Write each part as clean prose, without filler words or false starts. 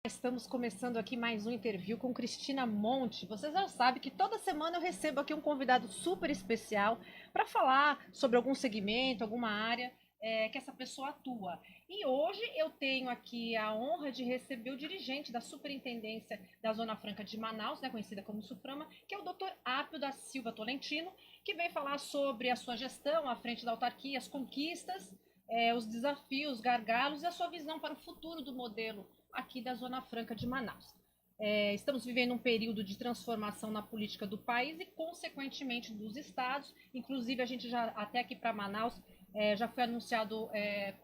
Estamos começando aqui mais um interview com Cristina Monte. Você já sabe que toda semana eu recebo aqui um convidado super especial para falar sobre algum segmento, alguma área que essa pessoa atua. E hoje eu tenho aqui a honra de receber o dirigente da Superintendência da Zona Franca de Manaus, né, conhecida como Suprama, que é o Dr. Apio da Silva Tolentino, que vem falar sobre a sua gestão à frente da autarquia, as conquistas, os desafios, gargalos e a sua visão para o futuro do modelo aqui da Zona Franca de Manaus. Estamos vivendo um período de transformação na política do país e, consequentemente, dos estados. Inclusive, a gente já, até aqui para Manaus, já foi anunciado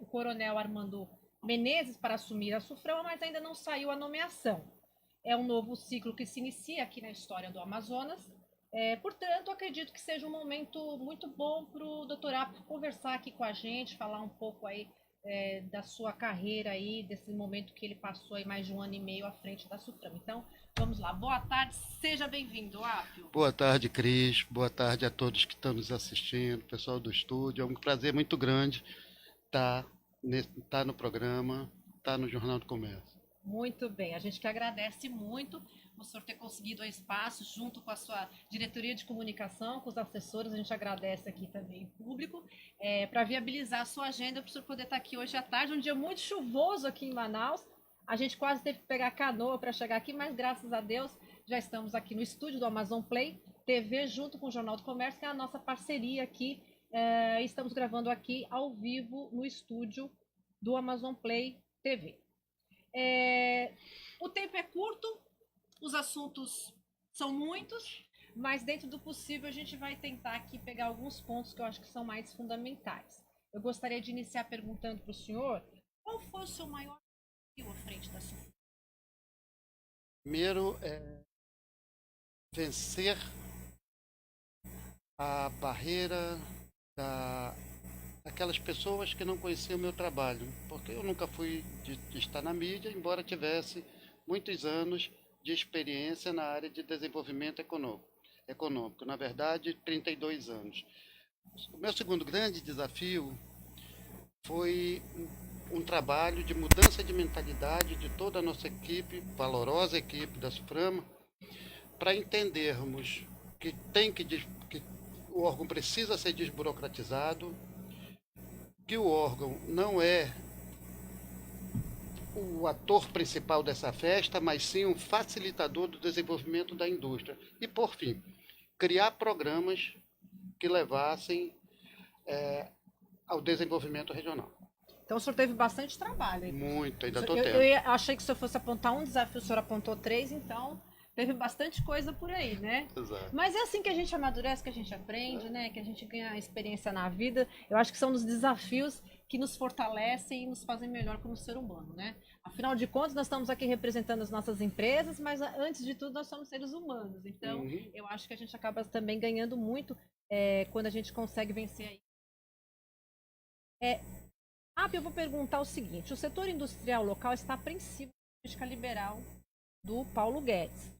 o coronel Armando Menezes para assumir a Suframa, mas ainda não saiu a nomeação. É um novo ciclo que se inicia aqui na história do Amazonas. Portanto, acredito que seja um momento muito bom para o doutor Apio conversar aqui com a gente, falar um pouco aí da sua carreira aí, desse momento que ele passou aí mais de 1 ano e meio à frente da Suframa. Então, vamos lá. Boa tarde, seja bem-vindo, Apio. Boa tarde, Cris. Boa tarde a todos que estão nos assistindo, pessoal do estúdio. É um prazer muito grande estar no programa, estar no Jornal do Comércio. Muito bem, a gente que agradece muito o senhor ter conseguido o espaço junto com a sua diretoria de comunicação, com os assessores, a gente agradece aqui também em público, para viabilizar a sua agenda, para o senhor poder estar aqui hoje à tarde, um dia muito chuvoso aqui em Manaus, a gente quase teve que pegar canoa para chegar aqui, mas graças a Deus já estamos aqui no estúdio do Amazon Play TV, junto com o Jornal do Comércio, que é a nossa parceria aqui, estamos gravando aqui ao vivo no estúdio do Amazon Play TV. O tempo é curto, os assuntos são muitos, mas dentro do possível a gente vai tentar aqui pegar alguns pontos que eu acho que são mais fundamentais. Eu gostaria de iniciar perguntando para o senhor, qual foi o seu maior desafio à frente da sua... Primeiro, vencer a barreira daquelas pessoas que não conheciam o meu trabalho, porque eu nunca fui de estar na mídia, embora tivesse muitos anos de experiência na área de desenvolvimento econômico, na verdade, 32 anos. O meu segundo grande desafio foi um trabalho de mudança de mentalidade de toda a nossa equipe, valorosa equipe da Suprama, para entendermos que o órgão precisa ser desburocratizado, que o órgão não é o ator principal dessa festa, mas sim um facilitador do desenvolvimento da indústria. E, por fim, criar programas que levassem ao desenvolvimento regional. Então o senhor teve bastante trabalho aí. Muito, ainda estou Eu tendo. achei que se eu fosse apontar um desafio, o senhor apontou 3, então teve bastante coisa por aí, né? Exato. Mas é assim que a gente amadurece, que a gente aprende, né? Que a gente ganha experiência na vida. Eu acho que são os desafios que nos fortalecem e nos fazem melhor como ser humano, né? Afinal de contas, nós estamos aqui representando as nossas empresas, mas antes de tudo nós somos seres humanos. Então, eu acho que a gente acaba também ganhando muito quando a gente consegue vencer aí. Eu vou perguntar o seguinte: o setor industrial local está apreensivo com a política liberal do Paulo Guedes,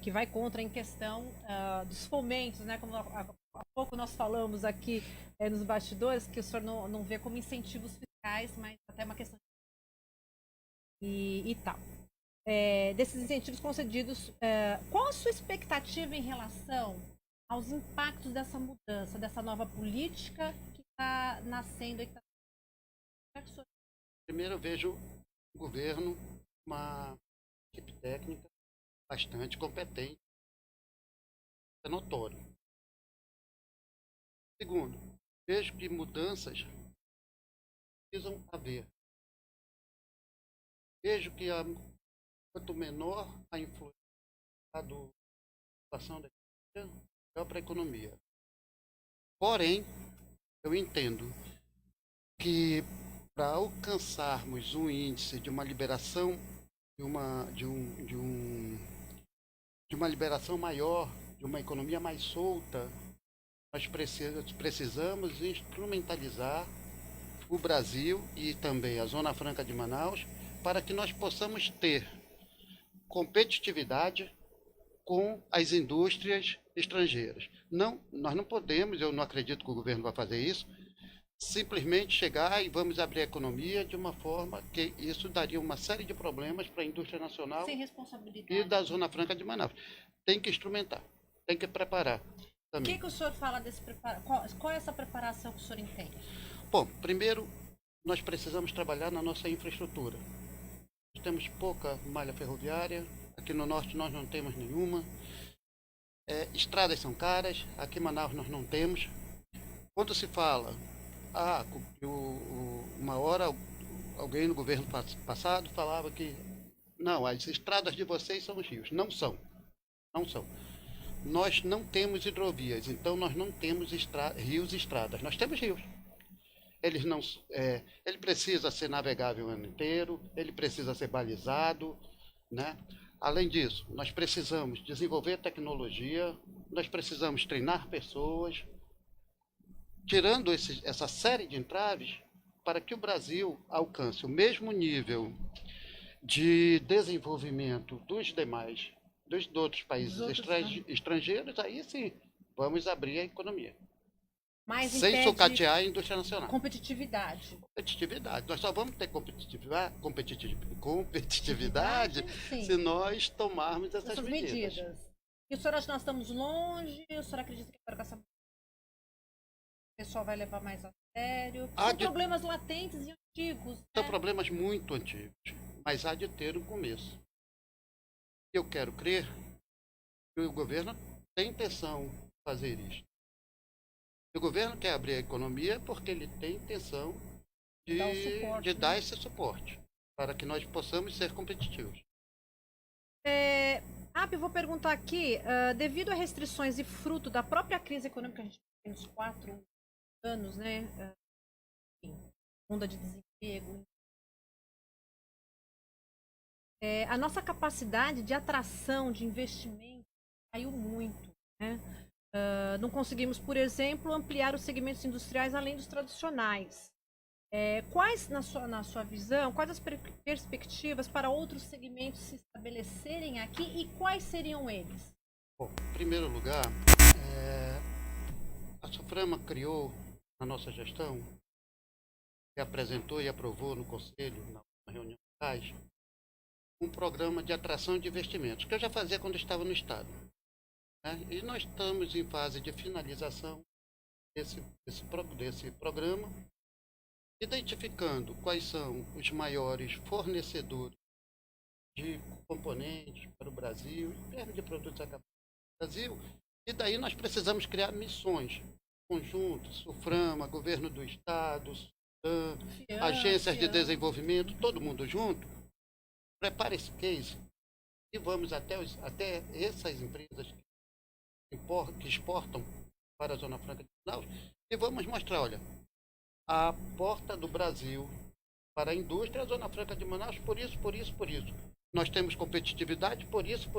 que vai contra em questão dos fomentos, né? Como há pouco nós falamos aqui nos bastidores, que o senhor não vê como incentivos fiscais, mas até uma questão e tal. Desses incentivos concedidos, qual a sua expectativa em relação aos impactos dessa mudança, dessa nova política que está nascendo e que está... Primeiro, eu vejo o governo uma equipe técnica bastante competente, é notório. Segundo, vejo que mudanças precisam haver. Vejo que quanto menor a influência da situação da economia, melhor para a economia. Porém, eu entendo que para alcançarmos um índice de uma liberação de uma liberação maior, de uma economia mais solta, nós precisamos instrumentalizar o Brasil e também a Zona Franca de Manaus para que nós possamos ter competitividade com as indústrias estrangeiras. Não, nós não podemos, eu não acredito que o governo vai fazer isso, simplesmente chegar e vamos abrir a economia de uma forma que isso daria uma série de problemas para a indústria nacional Sem e responsabilidade. da Zona Franca de Manaus. Tem que instrumentar, tem que preparar O também. que o senhor fala desse preparo? Qual é essa preparação que o senhor entende? Bom, primeiro, nós precisamos trabalhar na nossa infraestrutura. Nós temos pouca malha ferroviária, aqui no norte nós não temos nenhuma. Estradas são caras, aqui em Manaus nós não temos. Quando se fala, uma hora alguém no governo passado falava que não, as estradas de vocês são os rios. Não são, não são. Nós não temos hidrovias, então nós não temos rios e estradas. Nós temos rios. Eles não, ele precisa ser navegável o ano inteiro, ele precisa ser balizado, né? Além disso, nós precisamos desenvolver tecnologia, nós precisamos treinar pessoas, tirando essa série de entraves para que o Brasil alcance o mesmo nível de desenvolvimento dos outros países estrangeiros, aí sim, vamos abrir a economia. Mas sem sucatear a indústria nacional. Competitividade. Competitividade. Nós só vamos ter competitividade se nós tomarmos essas medidas. E o senhor acha que nós estamos longe? O senhor acredita que agora com essa o pessoal vai levar mais a sério? São problemas latentes e antigos. São problemas muito antigos, mas há de ter um começo. Eu quero crer que o governo tem intenção de fazer isso. O governo quer abrir a economia porque ele tem intenção de dar esse suporte para que nós possamos ser competitivos. Eu vou perguntar aqui, devido a restrições e fruto da própria crise econômica que a gente tem nos 4 anos, né? Onda de desemprego. A nossa capacidade de atração de investimento caiu muito, né? Não conseguimos, por exemplo, ampliar os segmentos industriais além dos tradicionais. Quais, na sua visão, quais as perspectivas para outros segmentos se estabelecerem aqui e quais seriam eles? Bom, em primeiro lugar, a SUFRAMA criou, na nossa gestão, e apresentou e aprovou no Conselho, na reunião de paz, um programa de atração de investimentos, que eu já fazia quando estava no Estado. E nós estamos em fase de finalização desse programa, identificando quais são os maiores fornecedores de componentes para o Brasil, em termos de produtos acabados no Brasil, e daí nós precisamos criar missões conjuntas, SUFRAMA, governo do Estado, agências de desenvolvimento, todo mundo junto. Prepare esse case e vamos até essas empresas que exportam para a Zona Franca de Manaus e vamos mostrar, olha, a porta do Brasil para a indústria é a Zona Franca de Manaus, por isso. Nós temos competitividade por isso.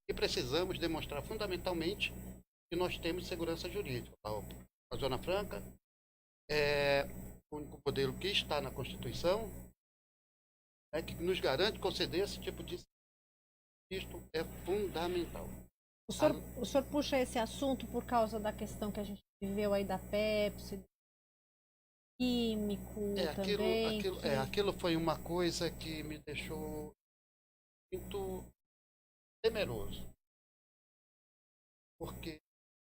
E precisamos demonstrar fundamentalmente que nós temos segurança jurídica. A Zona Franca é o único modelo que está na Constituição, que nos garante conceder esse tipo de isto é fundamental. O senhor puxa esse assunto por causa da questão que a gente viveu aí da Pepsi, químico também. Aquilo foi uma coisa que me deixou muito temeroso. Porque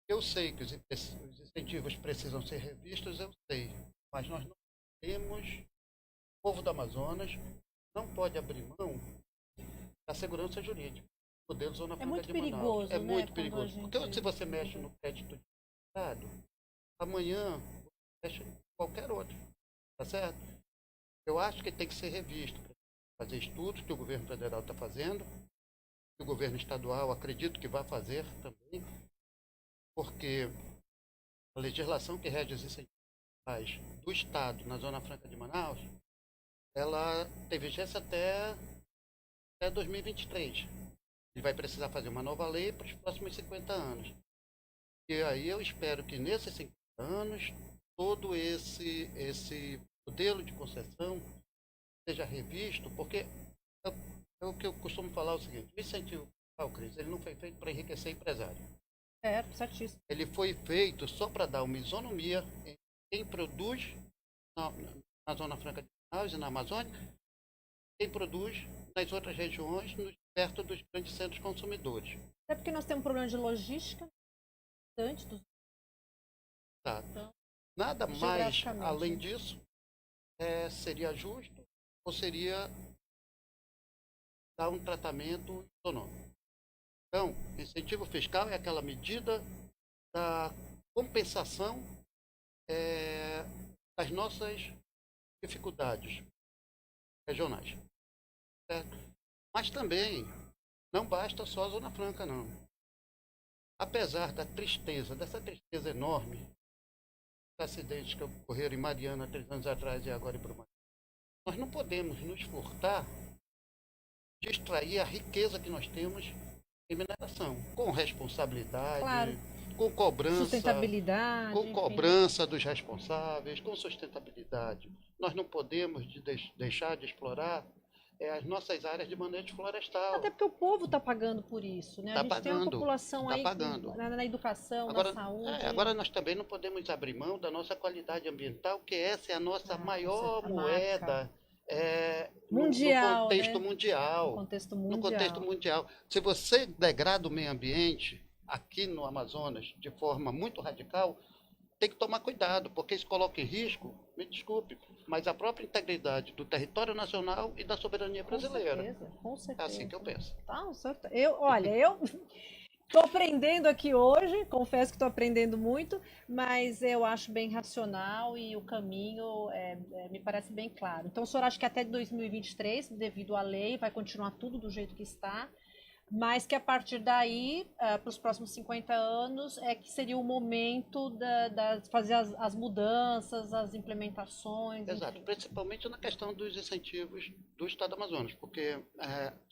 eu sei que os incentivos precisam ser revistos, eu sei. Mas nós não temos, o povo do Amazonas não pode abrir mão da segurança jurídica. O modelo Zona Franca de Manaus. É muito perigoso. Porque se você mexe no crédito de Estado, amanhã você mexe em qualquer outro. Tá certo? Eu acho que tem que ser revisto. Fazer estudos que o governo federal está fazendo, que o governo estadual acredito que vai fazer também, porque a legislação que rege os incentivos do Estado na Zona Franca de Manaus, ela tem vigência até 2023. Ele vai precisar fazer uma nova lei para os próximos 50 anos. E aí eu espero que nesses 50 anos, todo esse modelo de concessão seja revisto, porque é o que eu costumo falar o seguinte, o incentivo Cris, ele não foi feito para enriquecer empresário. Certíssimo. Ele foi feito só para dar uma isonomia entre quem produz na, na Zona Franca de Manaus e na Amazônia, quem produz nas outras regiões, perto dos grandes centros consumidores. É porque nós temos um problema de logística antes dos. Tá. Então, Nada mais geograficamente, além né? disso seria justo ou seria dar um tratamento econômico. Então, incentivo fiscal é aquela medida da compensação das nossas dificuldades regionais. Certo? Mas também não basta só a Zona Franca, não. Apesar da tristeza, dessa tristeza enorme, dos acidentes que ocorreram em Mariana 3 anos atrás e agora em Brumadinho, nós não podemos nos furtar de extrair a riqueza que nós temos em mineração, com responsabilidade, Claro. com cobrança, Sustentabilidade. com enfim. cobrança dos responsáveis, com sustentabilidade. Nós não podemos deixar de explorar as nossas áreas de manejo florestal. Até porque o povo está pagando por isso, né? Tá A gente tem uma pagando, população tá aí pagando. na educação, Agora, na saúde. agora nós também não podemos abrir mão da nossa qualidade ambiental, que essa é a nossa maior essa moeda Mundial, no contexto né? mundial. No contexto No mundial. contexto mundial. Se você degrada o meio ambiente aqui no Amazonas de forma muito radical, tem que tomar cuidado, porque isso coloca em risco, me desculpe, mas a própria integridade do território nacional e da soberania brasileira. Com É certeza. assim que eu penso. Tá, eu estou aprendendo aqui hoje, confesso que estou aprendendo muito, mas eu acho bem racional e o caminho me parece bem claro. Então, o senhor acha que até 2023, devido à lei, vai continuar tudo do jeito que está, mas que a partir daí, para os próximos 50 anos, que seria o momento de fazer as mudanças, as implementações. Exato, enfim. principalmente na questão dos incentivos do Estado do Amazonas, porque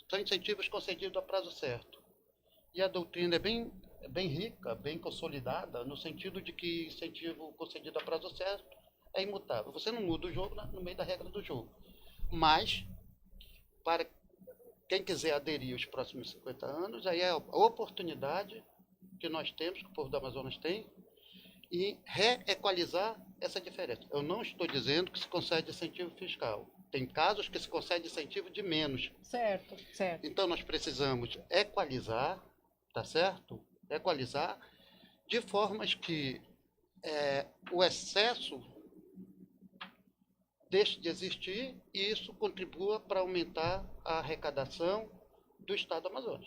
são incentivos concedidos a prazo certo. E a doutrina é bem rica, bem consolidada, no sentido de que incentivo concedido a prazo certo é imutável. Você não muda o jogo no meio da regra do jogo. Mas, para quem quiser aderir aos próximos 50 anos, aí é a oportunidade que nós temos, que o povo do Amazonas tem, e reequalizar essa diferença. Eu não estou dizendo que se concede incentivo fiscal. Tem casos que se concede incentivo de menos. Certo, certo. Então, nós precisamos equalizar, tá certo? Equalizar de formas que o excesso deixe de existir e isso contribua para aumentar a arrecadação do Estado do Amazonas.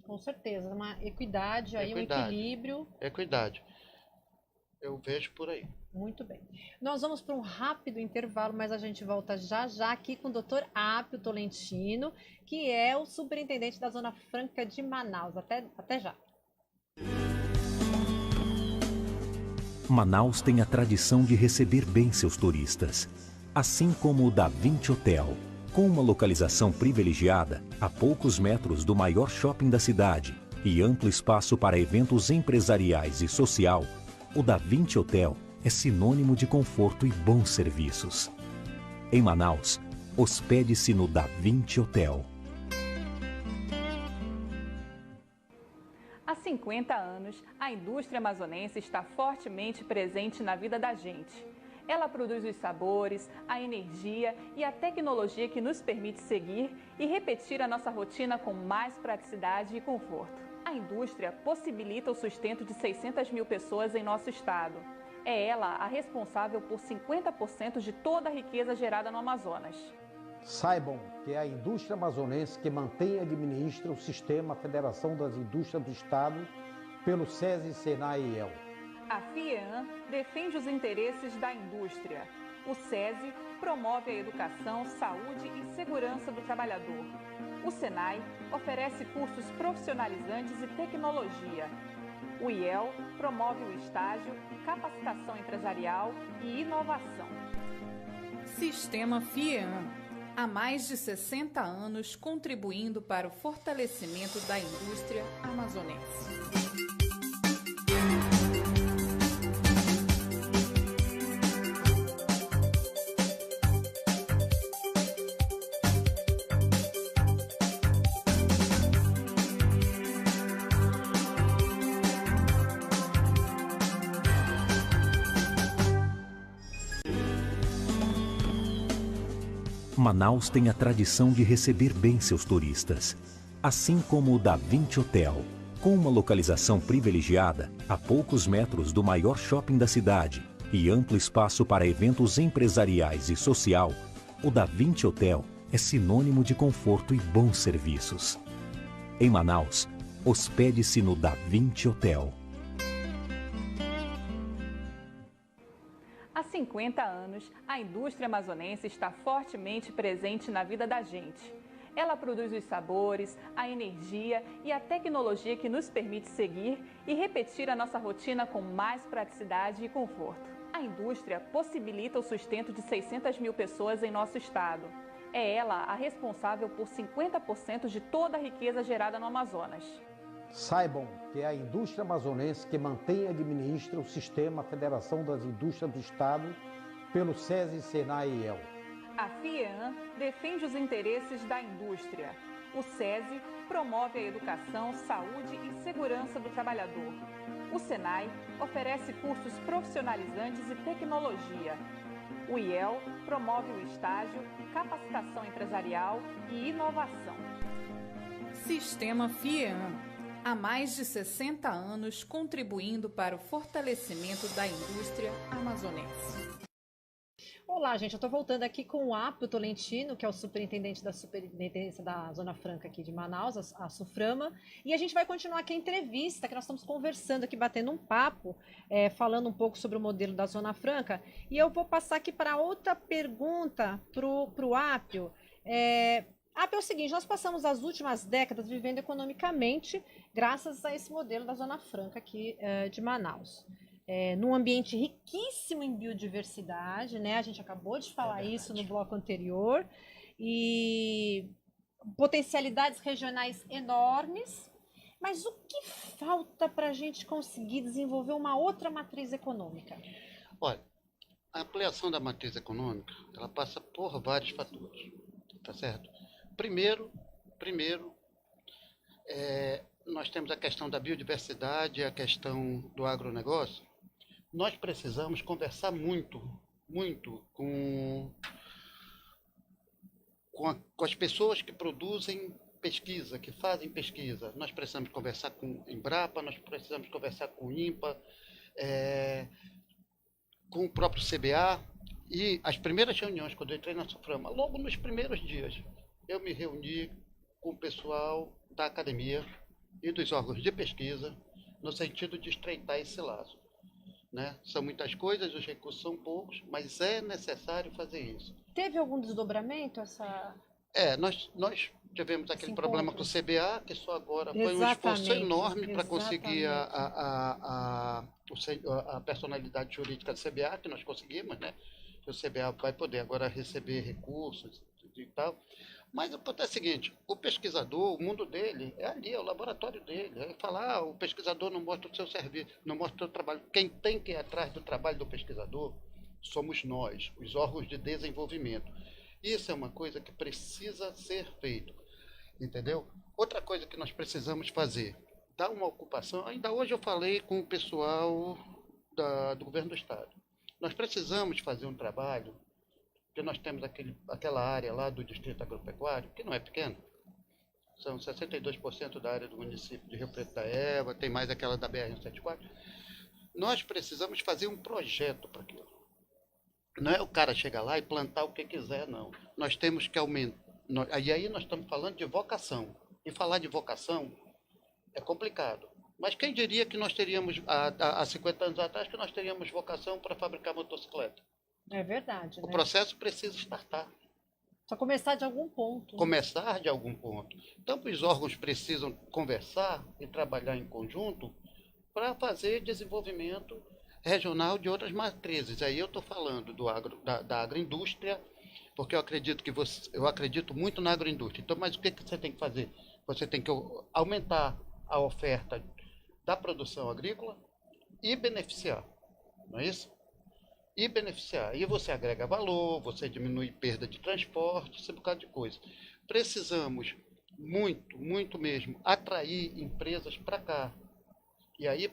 Com certeza, uma equidade, aí, um Equidade. equilíbrio. Equidade. Eu vejo por aí. Muito bem. Nós vamos para um rápido intervalo, mas a gente volta já já aqui com o Dr. Apio Tolentino, que é o superintendente da Zona Franca de Manaus. Até já. Manaus tem a tradição de receber bem seus turistas, assim como o Da Vinci Hotel. Com uma localização privilegiada, a poucos metros do maior shopping da cidade e amplo espaço para eventos empresariais e social, o Da Vinci Hotel é sinônimo de conforto e bons serviços. Em Manaus, hospede-se no Da Vinci Hotel. Há 50 anos, a indústria amazonense está fortemente presente na vida da gente. Ela produz os sabores, a energia e a tecnologia que nos permite seguir e repetir a nossa rotina com mais praticidade e conforto. A indústria possibilita o sustento de 600 mil pessoas em nosso estado. É ela a responsável por 50% de toda a riqueza gerada no Amazonas. Saibam que é a indústria amazonense que mantém e administra o sistema Federação das Indústrias do Estado pelo SESI, SENAI e IEL. A FIEAM defende os interesses da indústria. O SESI promove a educação, saúde e segurança do trabalhador. O SENAI oferece cursos profissionalizantes e tecnologia. O IEL promove o estágio, capacitação empresarial e inovação. Sistema FIEAM. Há mais de 60 anos contribuindo para o fortalecimento da indústria amazonense. Manaus tem a tradição de receber bem seus turistas, assim como o Da Vinci Hotel. Com uma localização privilegiada, a poucos metros do maior shopping da cidade e amplo espaço para eventos empresariais e social, o Da Vinci Hotel é sinônimo de conforto e bons serviços. Em Manaus, hospede-se no Da Vinci Hotel. Há 50 anos, a indústria amazonense está fortemente presente na vida da gente. Ela produz os sabores, a energia e a tecnologia que nos permite seguir e repetir a nossa rotina com mais praticidade e conforto. A indústria possibilita o sustento de 600 mil pessoas em nosso estado. É ela a responsável por 50% de toda a riqueza gerada no Amazonas. Saibam que é a indústria amazonense que mantém e administra o sistema Federação das Indústrias do Estado pelo SESI, SENAI e IEL. A FIEAM defende os interesses da indústria. O SESI promove a educação, saúde e segurança do trabalhador. O SENAI oferece cursos profissionalizantes e tecnologia. O IEL promove o estágio, capacitação empresarial e inovação. Sistema FIEAM. Há mais de 60 anos contribuindo para o fortalecimento da indústria amazonense. Olá, gente, eu estou voltando aqui com o Apio Tolentino, que é o superintendente da Superintendência da Zona Franca aqui de Manaus, a SUFRAMA, e a gente vai continuar aqui a entrevista, que nós estamos conversando aqui, batendo um papo, falando um pouco sobre o modelo da Zona Franca, e eu vou passar aqui para outra pergunta para o Apio. Apio, é o seguinte, nós passamos as últimas décadas vivendo economicamente graças a esse modelo da Zona Franca aqui de Manaus. Num ambiente riquíssimo em biodiversidade, né? A gente acabou de falar isso no bloco anterior, e potencialidades regionais enormes, mas o que falta para a gente conseguir desenvolver uma outra matriz econômica? Olha, a ampliação da matriz econômica, ela passa por vários fatores, tá certo? Primeiro, nós temos a questão da biodiversidade, a questão do agronegócio. Nós precisamos conversar muito com as pessoas que produzem pesquisa, que fazem pesquisa. Nós precisamos conversar com o Embrapa, nós precisamos conversar com o INPA, com o próprio CBA. E as primeiras reuniões, quando eu entrei na SUFRAMA, logo nos primeiros dias, eu me reuni com o pessoal da academia e dos órgãos de pesquisa, no sentido de estreitar esse laço. Né? São muitas coisas, os recursos são poucos, mas é necessário fazer isso. Teve algum desdobramento essa... Nós tivemos aquele Esse problema encontro. com o CBA, que só agora foi um Exatamente, esforço enorme para conseguir exatamente. a personalidade jurídica do CBA, que nós conseguimos, né? Que o CBA vai poder agora receber recursos e tal. Mas o ponto é o seguinte, o pesquisador, o mundo dele é ali, é o laboratório dele. Ele fala, o pesquisador não mostra o seu serviço, não mostra o seu trabalho. Quem tem que ir atrás do trabalho do pesquisador somos nós, os órgãos de desenvolvimento. Isso é uma coisa que precisa ser feito, entendeu? Outra coisa que nós precisamos fazer, dar uma ocupação, ainda hoje eu falei com o pessoal do governo do estado. Nós precisamos fazer um trabalho, porque nós temos aquela área lá do distrito agropecuário, que não é pequena, são 62% da área do município de Rio Preto da Eva, tem mais aquela da BR-174. Nós precisamos fazer um projeto para aquilo. Não é o cara chegar lá e plantar o que quiser, não. Nós temos que aumentar. E aí nós estamos falando de vocação. E falar de vocação é complicado. Mas quem diria que nós teríamos, há 50 anos atrás, que nós teríamos vocação para fabricar motocicleta? É verdade, O né? processo precisa startar. Só começar de algum ponto. Né? Começar de algum ponto. Então, os órgãos precisam conversar e trabalhar em conjunto para fazer desenvolvimento regional de outras matrizes. Aí eu estou falando da agroindústria, porque eu acredito muito na agroindústria. Então, mas o que você tem que fazer? Você tem que aumentar a oferta da produção agrícola e beneficiar, não é isso? E beneficiar. E você agrega valor, você diminui perda de transporte, esse bocado de coisa. Precisamos muito mesmo atrair empresas para cá. E aí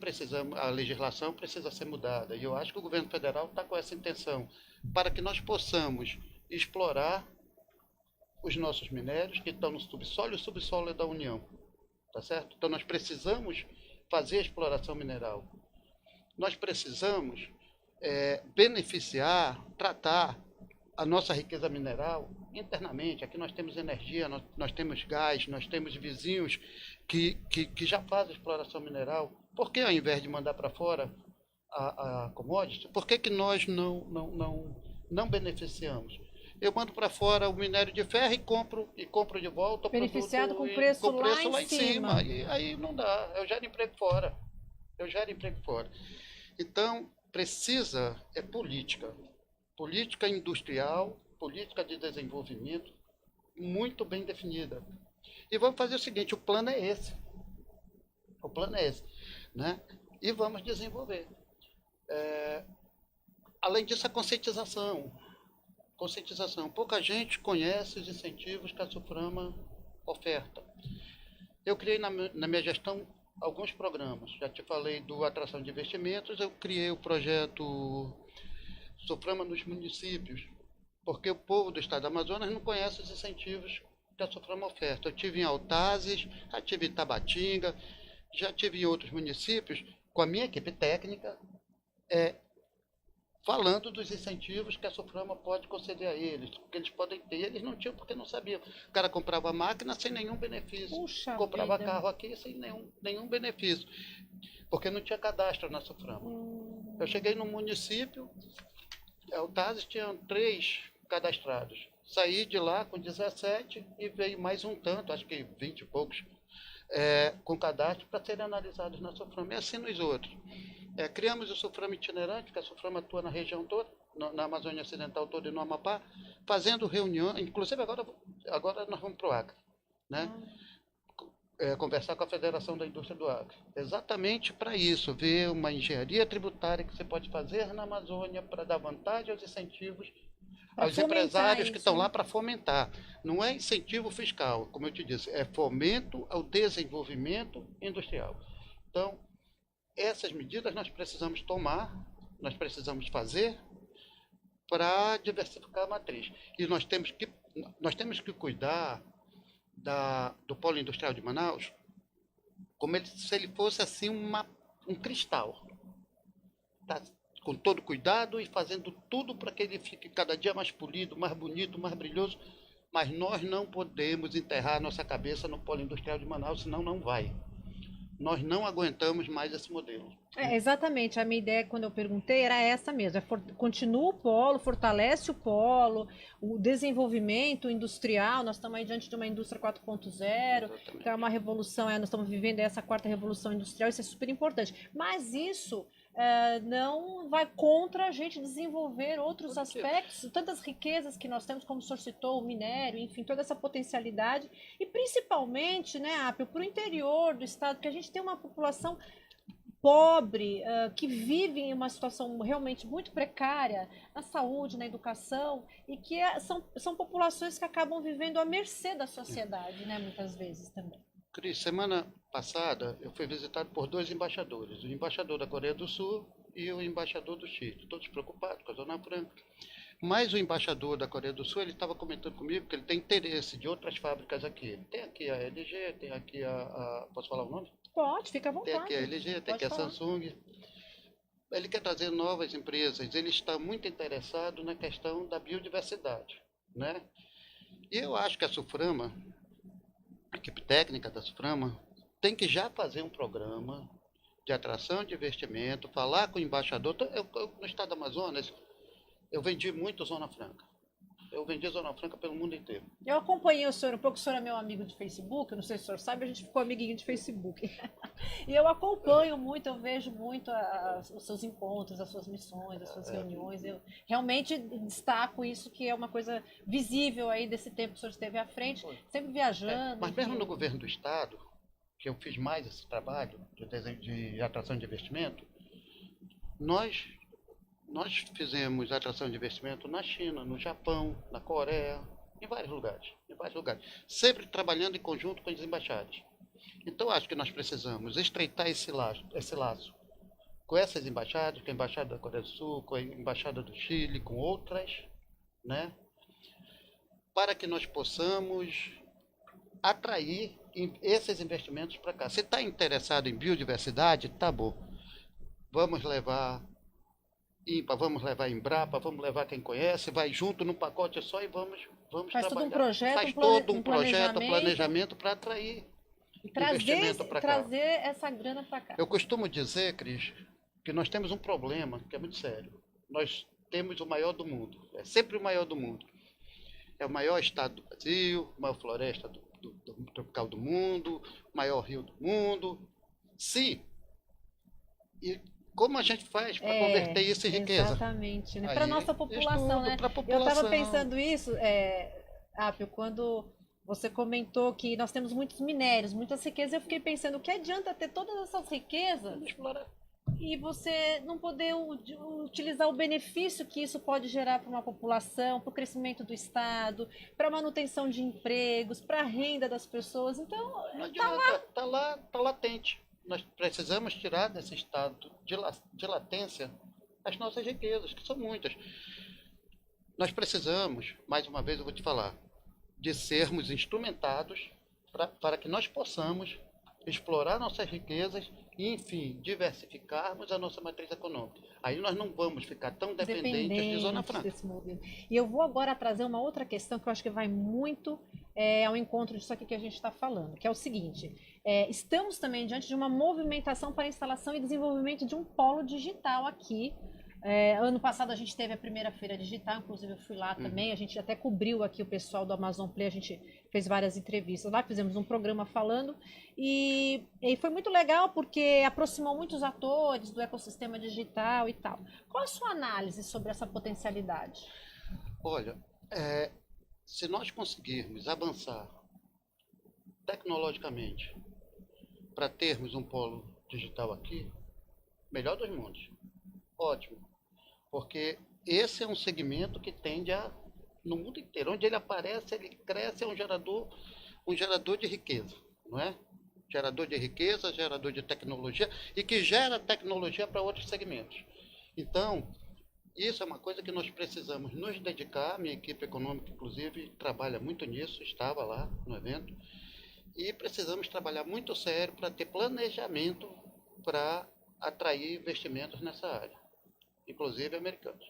a legislação precisa ser mudada. E eu acho que o governo federal está com essa intenção, para que nós possamos explorar os nossos minérios que estão no subsolo, e o subsolo é da União, tá certo? Então nós precisamos fazer a exploração mineral. Nós precisamos beneficiar, tratar a nossa riqueza mineral internamente. Aqui nós temos energia, nós temos gás, nós temos vizinhos que já fazem exploração mineral. Por que, ao invés de mandar para fora a commodity, por que nós não beneficiamos? Eu mando para fora o minério de ferro e compro de volta o Beneficiado produto com preço lá em cima. E aí não dá, eu gero emprego fora. Então, precisa política industrial, política de desenvolvimento muito bem definida. E vamos fazer o seguinte, o plano é esse, né? E vamos desenvolver. Além disso, a conscientização. Pouca gente conhece os incentivos que a SUFRAMA oferta. Eu criei na minha gestão alguns programas. Já te falei do Atração de Investimentos, eu criei o projeto SUFRAMA nos municípios, porque o povo do estado do Amazonas não conhece os incentivos que a SUFRAMA oferta. Eu tive em Altazes, já tive em Tabatinga, já tive em outros municípios, com a minha equipe técnica, falando dos incentivos que a SUFRAMA pode conceder a eles, que eles podem ter. Eles não tinham porque não sabiam. O cara comprava máquina sem nenhum benefício. Puxa comprava vida. carro aqui sem nenhum benefício, porque não tinha cadastro na SUFRAMA. Eu cheguei no município, Altazes tinha 3 cadastrados. Saí de lá com 17 e veio mais um tanto, acho que 20 e poucos, com cadastro para serem analisados na SUFRAMA. E assim nos outros. Criamos o SUFRAMA itinerante, que a SUFRAMA atua na região toda, na Amazônia Ocidental toda e no Amapá, fazendo reuniões, inclusive agora nós vamos para o Acre, né? Conversar com a Federação da Indústria do Acre. Exatamente para isso, ver uma engenharia tributária que você pode fazer na Amazônia para dar vantagem aos incentivos, aos empresários que estão lá para fomentar. Não é incentivo fiscal, como eu te disse, é fomento ao desenvolvimento industrial. Então, essas medidas nós precisamos tomar, nós precisamos fazer para diversificar a matriz. E nós temos que cuidar do polo industrial de Manaus como se ele fosse assim um cristal. Tá? Com todo cuidado e fazendo tudo para que ele fique cada dia mais polido, mais bonito, mais brilhoso. Mas nós não podemos enterrar nossa cabeça no polo industrial de Manaus, senão não vai. Nós não aguentamos mais esse modelo. Exatamente, a minha ideia quando eu perguntei era essa mesmo, continua o polo, fortalece o polo, o desenvolvimento industrial, nós estamos aí diante de uma indústria 4.0, que é uma revolução, nós estamos vivendo essa 4ª revolução industrial, isso é super importante, mas isso não vai contra a gente desenvolver outros aspectos, tantas riquezas que nós temos, como o senhor citou, o minério, enfim, toda essa potencialidade, e principalmente, né, Apio, para o interior do estado, que a gente tem uma população pobre, que vive em uma situação realmente muito precária na saúde, na educação, e que são populações que acabam vivendo à mercê da sociedade, né, muitas vezes também. Cris, semana passada eu fui visitado por 2 embaixadores, o embaixador da Coreia do Sul e o embaixador do Chile, todos preocupados com a Zona Franca. Mas o embaixador da Coreia do Sul, ele estava comentando comigo que ele tem interesse de outras fábricas aqui. Tem aqui a LG, tem aqui posso falar o nome? Pode, fica à vontade. Tem aqui a LG, tem aqui a Samsung. Ele quer trazer novas empresas, ele está muito interessado na questão da biodiversidade, né? E eu acho que a SUFRAMA, a equipe técnica da SUFRAMA, tem que já fazer um programa de atração de investimento, falar com o embaixador. No estado do Amazonas, eu vendi muito Zona Franca. Eu vendi Zona Franca pelo mundo inteiro. Eu acompanhei o senhor um pouco, o senhor é meu amigo de Facebook, não sei se o senhor sabe, a gente ficou amiguinho de Facebook. E eu acompanho muito, eu vejo muito os seus encontros, as suas missões, as suas reuniões. Eu realmente destaco isso, que é uma coisa visível aí desse tempo que o senhor esteve à frente, sempre viajando. Mas mesmo no governo do estado, que eu fiz mais esse trabalho de atração de investimento, nós fizemos atração de investimento na China, no Japão, na Coreia, em vários lugares. Sempre trabalhando em conjunto com as embaixadas. Então, acho que nós precisamos estreitar esse laço com essas embaixadas, com a Embaixada da Coreia do Sul, com a Embaixada do Chile, com outras, né? para que nós possamos atrair esses investimentos para cá. Se está interessado em biodiversidade, tá bom. Vamos levar INPA, vamos levar Embrapa, vamos levar quem conhece, vai junto num pacote só e vamos Faz trabalhar. todo um projeto, Faz todo um projeto, planejamento, planejamento para atrair investimento para cá. trazer essa grana para cá. Eu costumo dizer, Cris, que nós temos um problema que é muito sério. Nós temos o maior do mundo, é sempre o maior do mundo. É o maior estado do Brasil, a maior floresta do tropical do mundo, o maior rio do mundo. Sim. E como a gente faz para converter isso em riqueza? Exatamente, né? Para a nossa população, né? Eu estava pensando isso, Apio, quando você comentou que nós temos muitos minérios, muitas riquezas, eu fiquei pensando, o que adianta ter todas essas riquezas e você não poder utilizar o benefício que isso pode gerar para uma população, para o crescimento do Estado, para a manutenção de empregos, para a renda das pessoas. Então, não adianta, tá latente. Nós precisamos tirar desse estado de latência as nossas riquezas, que são muitas. Nós precisamos, mais uma vez eu vou te falar, de sermos instrumentados para que nós possamos explorar nossas riquezas e, enfim, diversificarmos a nossa matriz econômica. Aí nós não vamos ficar tão dependentes de Zona Franca. E eu vou agora trazer uma outra questão que eu acho que vai muito ao encontro disso aqui que a gente está falando, que é o seguinte, estamos também diante de uma movimentação para a instalação e desenvolvimento de um polo digital aqui. Ano passado a gente teve a primeira feira digital, inclusive eu fui lá também, a gente até cobriu aqui o pessoal do Amazon Play, a gente fez várias entrevistas lá, fizemos um programa falando e foi muito legal porque aproximou muitos atores do ecossistema digital e tal. Qual a sua análise sobre essa potencialidade? Olha, se nós conseguirmos avançar tecnologicamente para termos um polo digital aqui, melhor dos mundos, ótimo. Porque esse é um segmento que tende no mundo inteiro, onde ele aparece, ele cresce, é um gerador de riqueza, não é? Gerador de riqueza, gerador de tecnologia e que gera tecnologia para outros segmentos. Então, isso é uma coisa que nós precisamos nos dedicar, minha equipe econômica, inclusive, trabalha muito nisso, estava lá no evento, e precisamos trabalhar muito sério para ter planejamento para atrair investimentos nessa área. Inclusive americanos.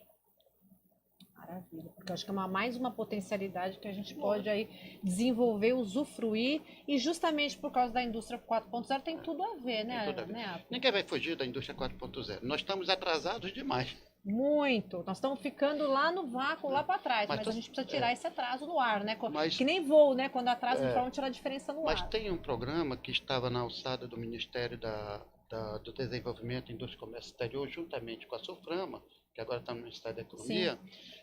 Maravilha, porque eu acho que é mais uma potencialidade que a gente pode aí desenvolver, usufruir, e justamente por causa da indústria 4.0 tem tudo a ver, né? Ninguém vai fugir da indústria 4.0. Nós estamos atrasados demais. Muito. Nós estamos ficando lá no vácuo, lá para trás, mas a gente precisa tirar esse atraso no ar, né? Que nem voo, né? Quando atrasa, a gente vai tirar a diferença no ar. Mas tem um programa que estava na alçada do Ministério do Desenvolvimento, Indústria e Comércio Exterior, juntamente com a Sulframa, que agora está no Ministério da Economia.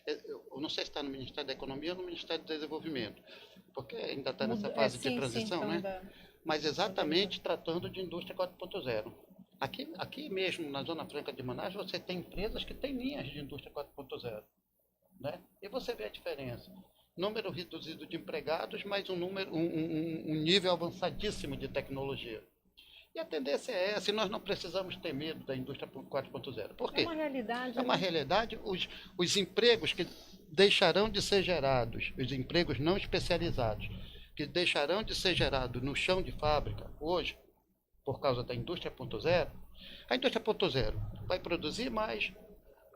Eu não sei se está no Ministério da Economia ou no Ministério do Desenvolvimento, porque ainda está nessa fase de transição, né? Mas exatamente tratando de indústria 4.0. Aqui mesmo, na Zona Franca de Manaus, você tem empresas que têm linhas de indústria 4.0, né? E você vê a diferença. Número reduzido de empregados, mas um nível avançadíssimo de tecnologia. E a tendência é essa, e nós não precisamos ter medo da indústria 4.0. Por quê? É uma realidade. É uma realidade. Os empregos que deixarão de ser gerados, os empregos não especializados, que deixarão de ser gerados no chão de fábrica hoje, por causa da indústria 0.0, a indústria 0.0 vai produzir mais,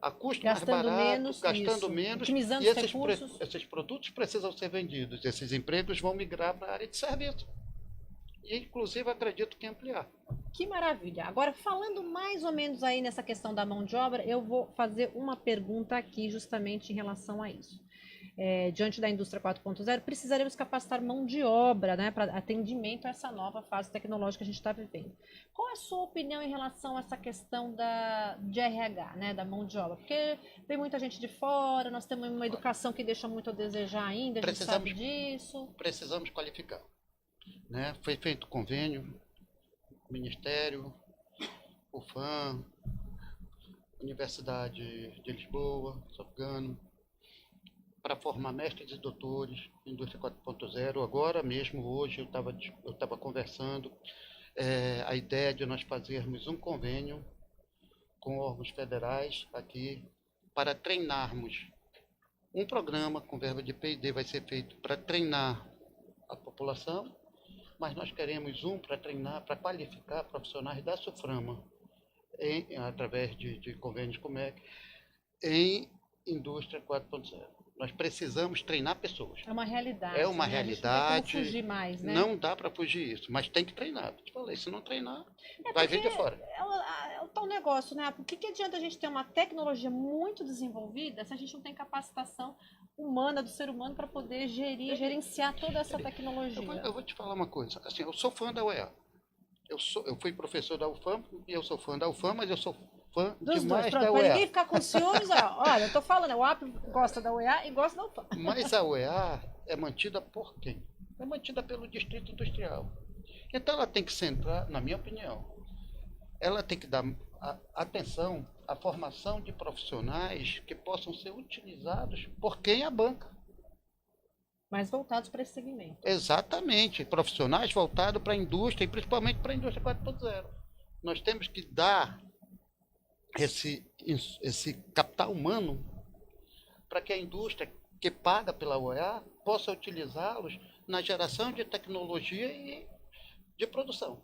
a custo gastando mais barato, menos, gastando menos, otimizando e os recursos. esses produtos precisam ser vendidos. Esses empregos vão migrar para a área de serviço. E, inclusive, acredito que ampliar. Que maravilha. Agora, falando mais ou menos aí nessa questão da mão de obra, eu vou fazer uma pergunta aqui justamente em relação a isso. Diante da indústria 4.0, precisaremos capacitar mão de obra, né, para atendimento a essa nova fase tecnológica que a gente está vivendo. Qual é a sua opinião em relação a essa questão de RH, né, da mão de obra? Porque vem muita gente de fora, nós temos uma educação que deixa muito a desejar ainda, a gente sabe disso. Precisamos qualificar. Né? Foi feito convênio, Ministério, UFAM, Universidade de Lisboa, Sofgano, para formar mestres e doutores em indústria 4.0. Agora mesmo, hoje, eu estava conversando a ideia de nós fazermos um convênio com órgãos federais aqui para treinarmos Um programa com verba de P&D vai ser feito para treinar a população, mas nós queremos para treinar, para qualificar profissionais da SUFRAMA, através de convênios com o MEC, em indústria 4.0. Nós precisamos treinar pessoas. É uma realidade. É uma né? realidade. Não tem como fugir mais, né? Não dá para fugir isso, mas tem que treinar. Eu te falei, se não treinar, vai vir de fora. É o tal negócio, né? Por que adianta a gente ter uma tecnologia muito desenvolvida se a gente não tem capacitação humana do ser humano para poder gerenciar toda essa tecnologia? Eu vou te falar uma coisa. Assim, eu sou fã da UEA. Eu fui professor da UFAM e eu sou fã da UFAM, mas eu sou fã demais da Para UEA. ninguém ficar com ciúmes, olha, eu tô falando, o AP gosta da UEA e gosta da UFAM. Mas a UEA é mantida por quem? É mantida pelo Distrito Industrial. Então ela tem que centrar, na minha opinião, ela tem que dar atenção à formação de profissionais que possam ser utilizados por quem a banca. Mais voltados para esse segmento. Exatamente, profissionais voltados para a indústria e principalmente para a indústria 4.0. Nós temos que dar esse capital humano para que a indústria que paga pela UEA possa utilizá-los na geração de tecnologia e de produção.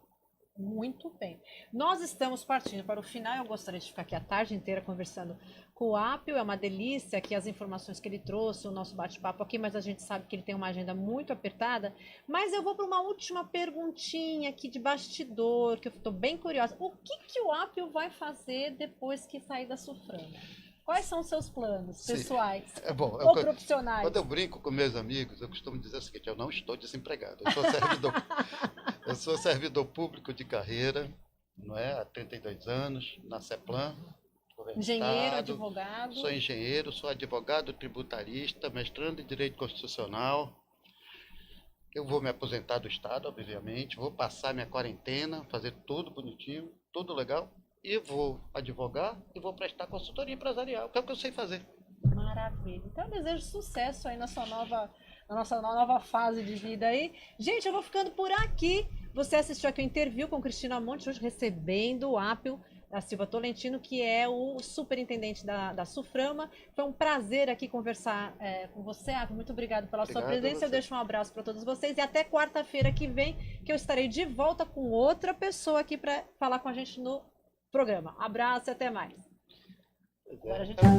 Muito bem. Nós estamos partindo para o final. Eu gostaria de ficar aqui a tarde inteira conversando com o Apio. É uma delícia aqui as informações que ele trouxe, o nosso bate-papo aqui, mas a gente sabe que ele tem uma agenda muito apertada. Mas eu vou para uma última perguntinha aqui de bastidor, que eu estou bem curiosa. O que o Apio vai fazer depois que sair da SUFRAMA? Quais são os seus planos pessoais ou profissionais? Quando eu brinco com meus amigos, eu costumo dizer o seguinte: eu não estou desempregado. Eu sou servidor público de carreira, não é? Há 32 anos, na CEPLAN. Engenheiro, advogado. Sou engenheiro, sou advogado tributarista, mestrando em Direito Constitucional. Eu vou me aposentar do Estado, obviamente, vou passar minha quarentena, fazer tudo bonitinho, tudo legal. E vou advogar e vou prestar consultoria empresarial, que é o que eu sei fazer. Maravilha. Então eu desejo sucesso aí na nossa nova fase de vida aí. Gente, eu vou ficando por aqui. Você assistiu aqui o interview com Cristina Monte, hoje recebendo o Apio da Silva Tolentino, que é o superintendente da SUFRAMA. Foi um prazer aqui conversar com você, Apio. Muito obrigado pela sua presença. Eu deixo um abraço para todos vocês e até quarta-feira que vem, que eu estarei de volta com outra pessoa aqui para falar com a gente no programa. Abraço e até mais. Agora a gente vai.